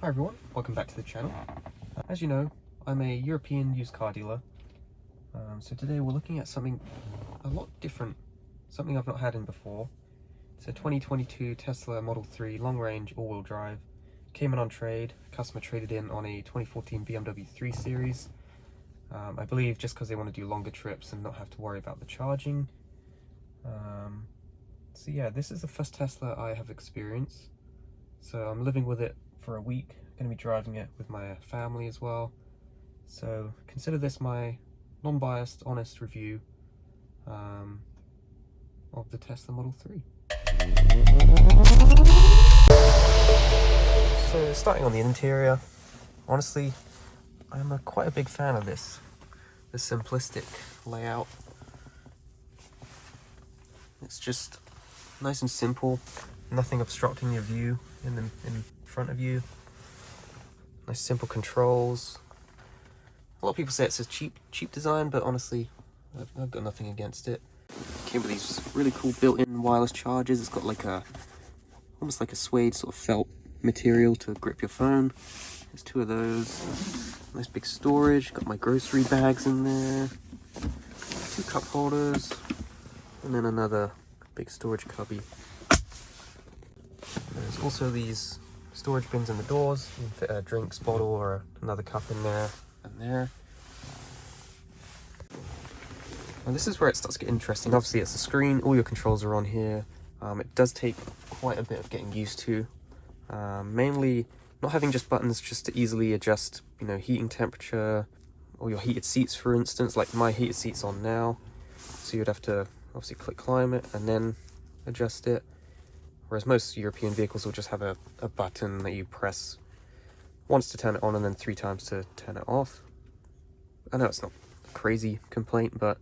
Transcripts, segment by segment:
Hi everyone, welcome back to the channel. As you know, I'm a European used car dealer. So today we're looking at something a lot different, something I've not had in before. It's a 2022 Tesla Model 3 Long Range all-wheel drive. Came in on trade, customer traded in on a 2014 BMW 3 Series. I believe just because they want to do longer trips and not have to worry about the charging. So yeah, this is the first Tesla I have experienced. So I'm living with it for a week, going to be driving it with my family as well. So consider this my non-biased, honest review of the Tesla Model 3. So starting on the interior, honestly, I'm quite a big fan of this simplistic layout. It's just nice and simple, nothing obstructing your view in front of you. Nice simple controls. A lot of people say it's a cheap design, but honestly, I've got nothing against it. Came with these really cool built-in wireless chargers. It's got like almost like a suede sort of felt material to grip your phone. There's two of those. Nice big storage. Got my grocery bags in there. Two cup holders, and then another big storage cubby. There's also these storage bins in the doors. You can fit a drinks bottle or another cup in there and there. And this is where it starts to get interesting. Obviously it's a screen, all your controls are on here. It does take quite a bit of getting used to. Mainly not having just buttons just to easily adjust, heating temperature or your heated seats, for instance, like my heated seats on now. So you'd have to obviously click climate and then adjust it. Whereas most European vehicles will just have a button that you press once to turn it on and then 3 times to turn it off. I know it's not a crazy complaint, but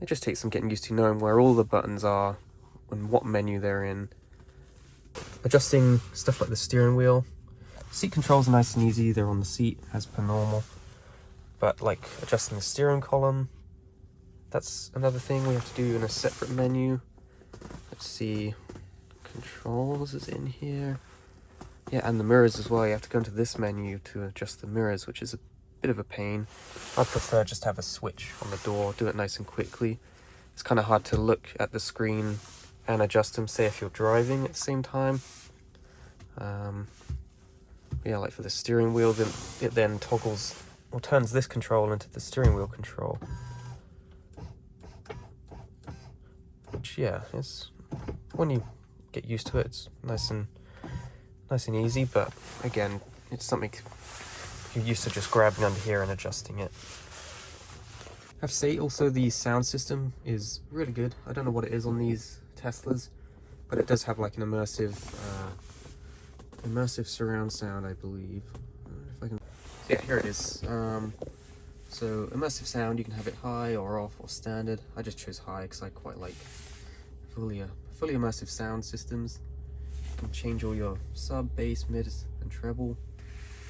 it just takes some getting used to knowing where all the buttons are and what menu they're in. Adjusting stuff like the steering wheel. Seat controls are nice and easy, they're on the seat as per normal. But like adjusting the steering column, that's another thing we have to do in a separate menu. Let's see. Controls is in here. Yeah, and the mirrors as well. You have to go into this menu to adjust the mirrors, which is a bit of a pain. I prefer just to have a switch on the door, do it nice and quickly. It's kind of hard to look at the screen and adjust them, say if you're driving at the same time. Yeah, like for the steering wheel, then it then toggles or turns this control into the steering wheel control. Which, yeah, is when you get used to it, it's nice and easy, but again, it's something you're used to just grabbing under here and adjusting it. I have to say also the sound system is really good. I don't know what it is on these Teslas, but it does have like an immersive surround sound, I believe. If I can, yeah, here it is. So immersive sound, you can have it high or off or standard. I just chose high because I quite like fully immersive sound systems. You can change all your sub, bass, mid, and treble.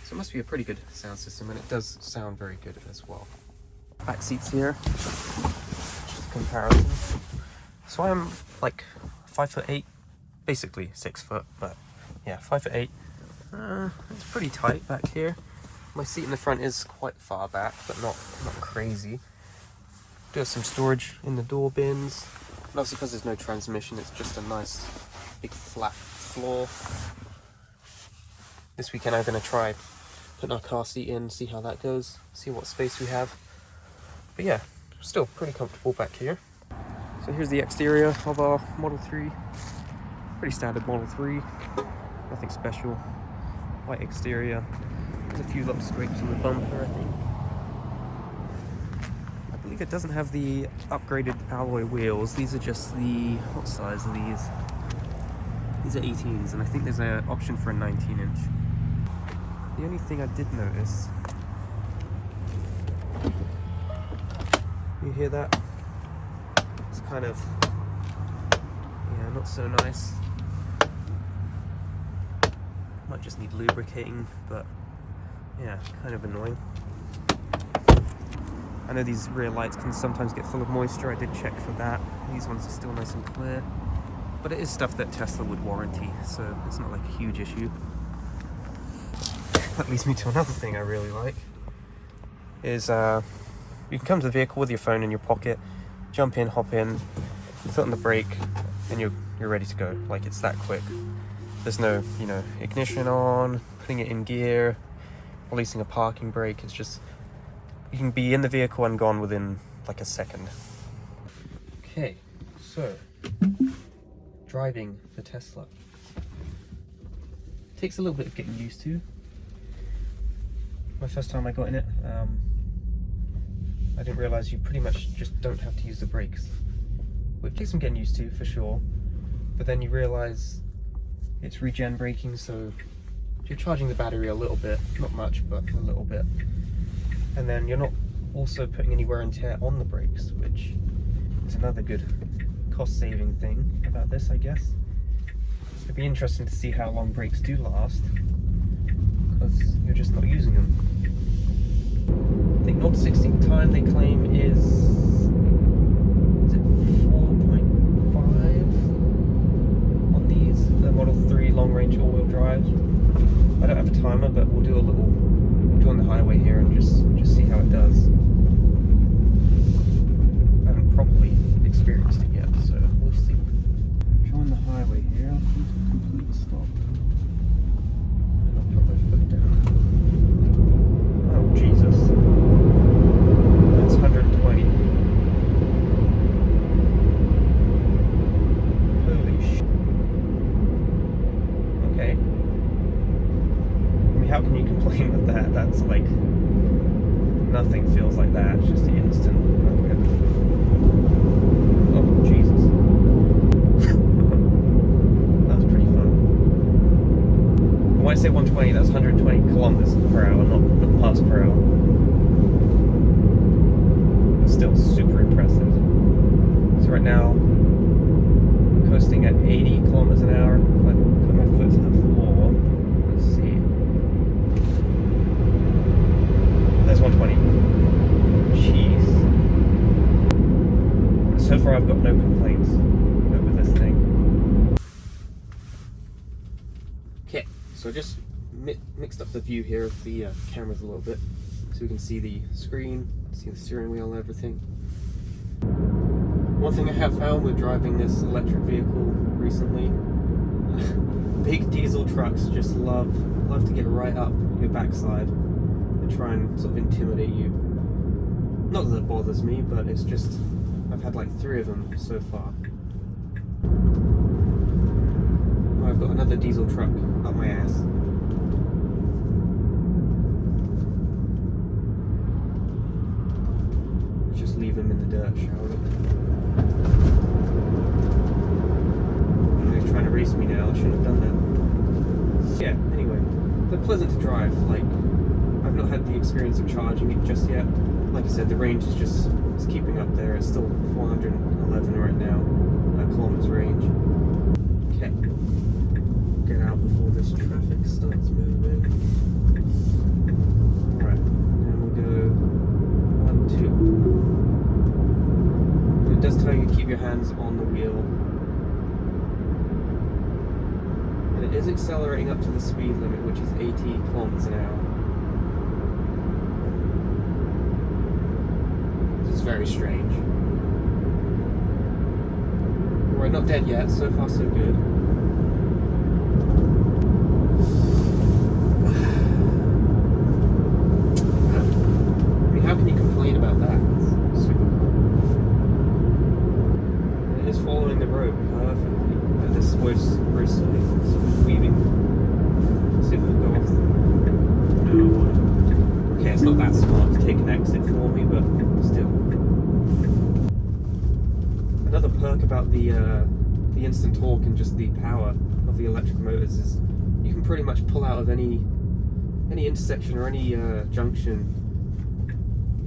So it must be a pretty good sound system, and it does sound very good as well. Back seats here, just a comparison. So I'm like 5'8", basically 6 foot, but yeah, 5'8". It's pretty tight back here. My seat in the front is quite far back, but not crazy. Do have some storage in the door bins. And also because there's no transmission, it's just a nice big flat floor. This weekend I'm going to try putting our car seat in, see how that goes, see what space we have. But yeah, still pretty comfortable back here. So here's the exterior of our Model 3. Pretty standard Model 3, nothing special. White exterior. There's a few little scrapes on the bumper, I think. I believe it doesn't have the upgraded alloy wheels. These are just the, what size are these? These are 18s, and I think there's an option for a 19-inch. The only thing I did notice, you hear that? It's kind of, yeah, not so nice. Might just need lubricating, but yeah, kind of annoying. I know these rear lights can sometimes get full of moisture. I did check for that. These ones are still nice and clear. But it is stuff that Tesla would warranty, so it's not like a huge issue. that leads me to another thing I really like, is you can come to the vehicle with your phone in your pocket, jump in, hop in, foot on the brake, and you're ready to go. Like, it's that quick. There's no, you know, ignition on, putting it in gear, releasing a parking brake. It's just, you can be in the vehicle and gone within like a second. Okay, so driving the Tesla takes a little bit of getting used to. My first time I got in it, I didn't realize you pretty much just don't have to use the brakes, which takes some getting used to for sure. But then you realize it's regen braking, so you're charging the battery a little bit, not much, but a little bit. And then you're not also putting any wear and tear on the brakes, which is another good cost-saving thing about this, I guess. It'd be interesting to see how long brakes do last, because you're just not using them. I think 0 to 60 time they claim is it 4.5 on these, the Model 3 Long Range all-wheel drives. I don't have a timer, but we'll do on the highway here and just see how it does. I haven't properly experienced it yet, so we'll see. Join the highway here, complete stop. And I'll put my foot down. Oh, Jesus. That's 120. Holy shit. Okay. I mean, how can you complain with that? That's like, nothing feels like that. It's just the instant. Okay. Oh, Jesus. That was pretty fun. When I say 120, that's 120 kilometers per hour, not miles per hour. But still super impressive. So right now, coasting at 80 kilometers an hour. If I put my foot to the floor, let's see. There's 120. Jeez. So far I've got no complaints over this thing. Okay, so I just mixed up the view here of the cameras a little bit, so we can see the screen, see the steering wheel and everything. One thing I have found with driving this electric vehicle recently, big diesel trucks just love to get right up your backside and try and sort of intimidate you. Not that it bothers me, but it's just, I've had like 3 of them so far. Oh, I've got another diesel truck up my ass. Let's just leave him in the dirt, shall we? He's trying to race me now, I shouldn't have done that. Yeah, anyway, they're pleasant to drive. Like, I've not had the experience of charging it just yet. Like I said, the range is just keeping up there. It's still 411 right now, kilometers range. Okay, get out before this traffic starts moving. Alright, and we'll go 1, 2. It does tell you to keep your hands on the wheel. And it is accelerating up to the speed limit, which is 80 kilometers an hour. This is very strange. We're not dead yet, so far so good. I mean, how can you complain about that? It's super cool. It is following the road perfectly. And this was very silly. So weaving. Let's see if it'll go off. No. Okay, it's not that smart to take an exit for me, but still. Another perk about the instant torque and just the power of the electric motors is you can pretty much pull out of any intersection or any junction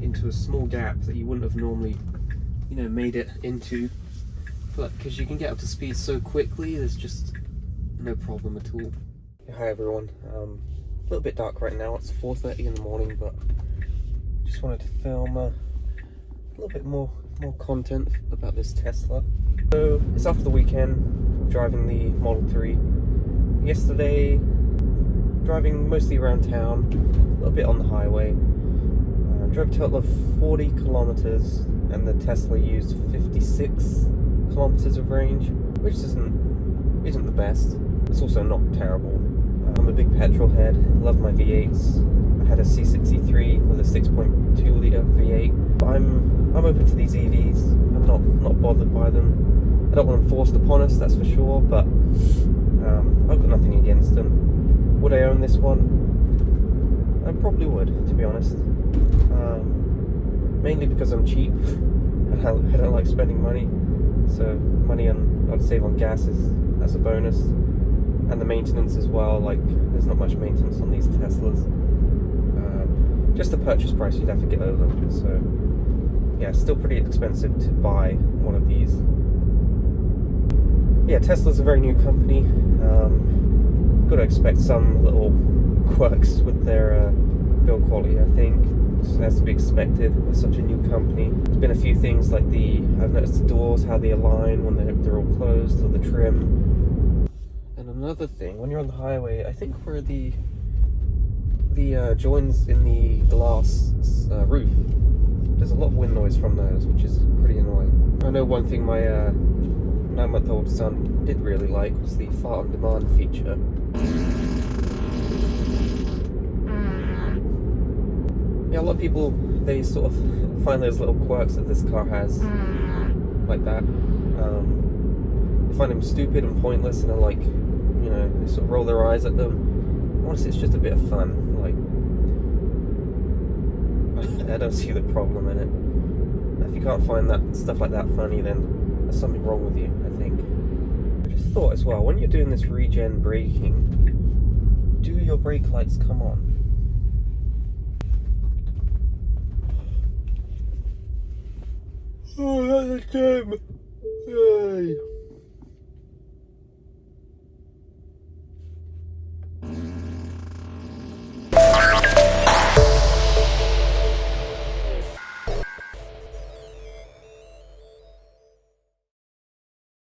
into a small gap that you wouldn't have normally, you know, made it into. But because you can get up to speed so quickly, there's just no problem at all. Hi everyone. A little bit dark right now. It's 4:30 in the morning, but just wanted to film a little bit more content about this Tesla. So it's after the weekend, driving the Model 3. Yesterday driving mostly around town, a little bit on the highway. Drove a total of 40 kilometers, and the Tesla used 56 kilometers of range, which isn't the best. It's also not terrible. I'm a big petrol head, love my V8s. I had a C63 with a 6.2 litre V8. I'm open to these EVs. I'm not bothered by them. I don't want them forced upon us, that's for sure, but I've got nothing against them. Would I own this one? I probably would, to be honest. Mainly because I'm cheap and I don't like spending money. So money I'd save on gas as a bonus. And the maintenance as well, like there's not much maintenance on these Teslas. Just the purchase price you'd have to get over. So yeah, still pretty expensive to buy one of these. Yeah, Tesla's a very new company. Got to expect some little quirks with their build quality, I think. It has to be expected with such a new company. There's been a few things like I've noticed the doors, how they align when they're all closed, or the trim. And another thing, when you're on the highway, I think where the joins in the glass roof, there's a lot of wind noise from those, which is pretty annoying. I know one thing my 9-month-old son did really like was the fart on demand feature. Yeah, a lot of people, they sort of find those little quirks that this car has, like that. They find them stupid and pointless, and they're like, you know, they sort of roll their eyes at them. Honestly, it's just a bit of fun. Like, I don't see the problem in it. If you can't find that stuff like that funny, then there's something wrong with you, I think. I just thought as well, when you're doing this regen braking, do your brake lights come on? Oh, that's a gem! Yay!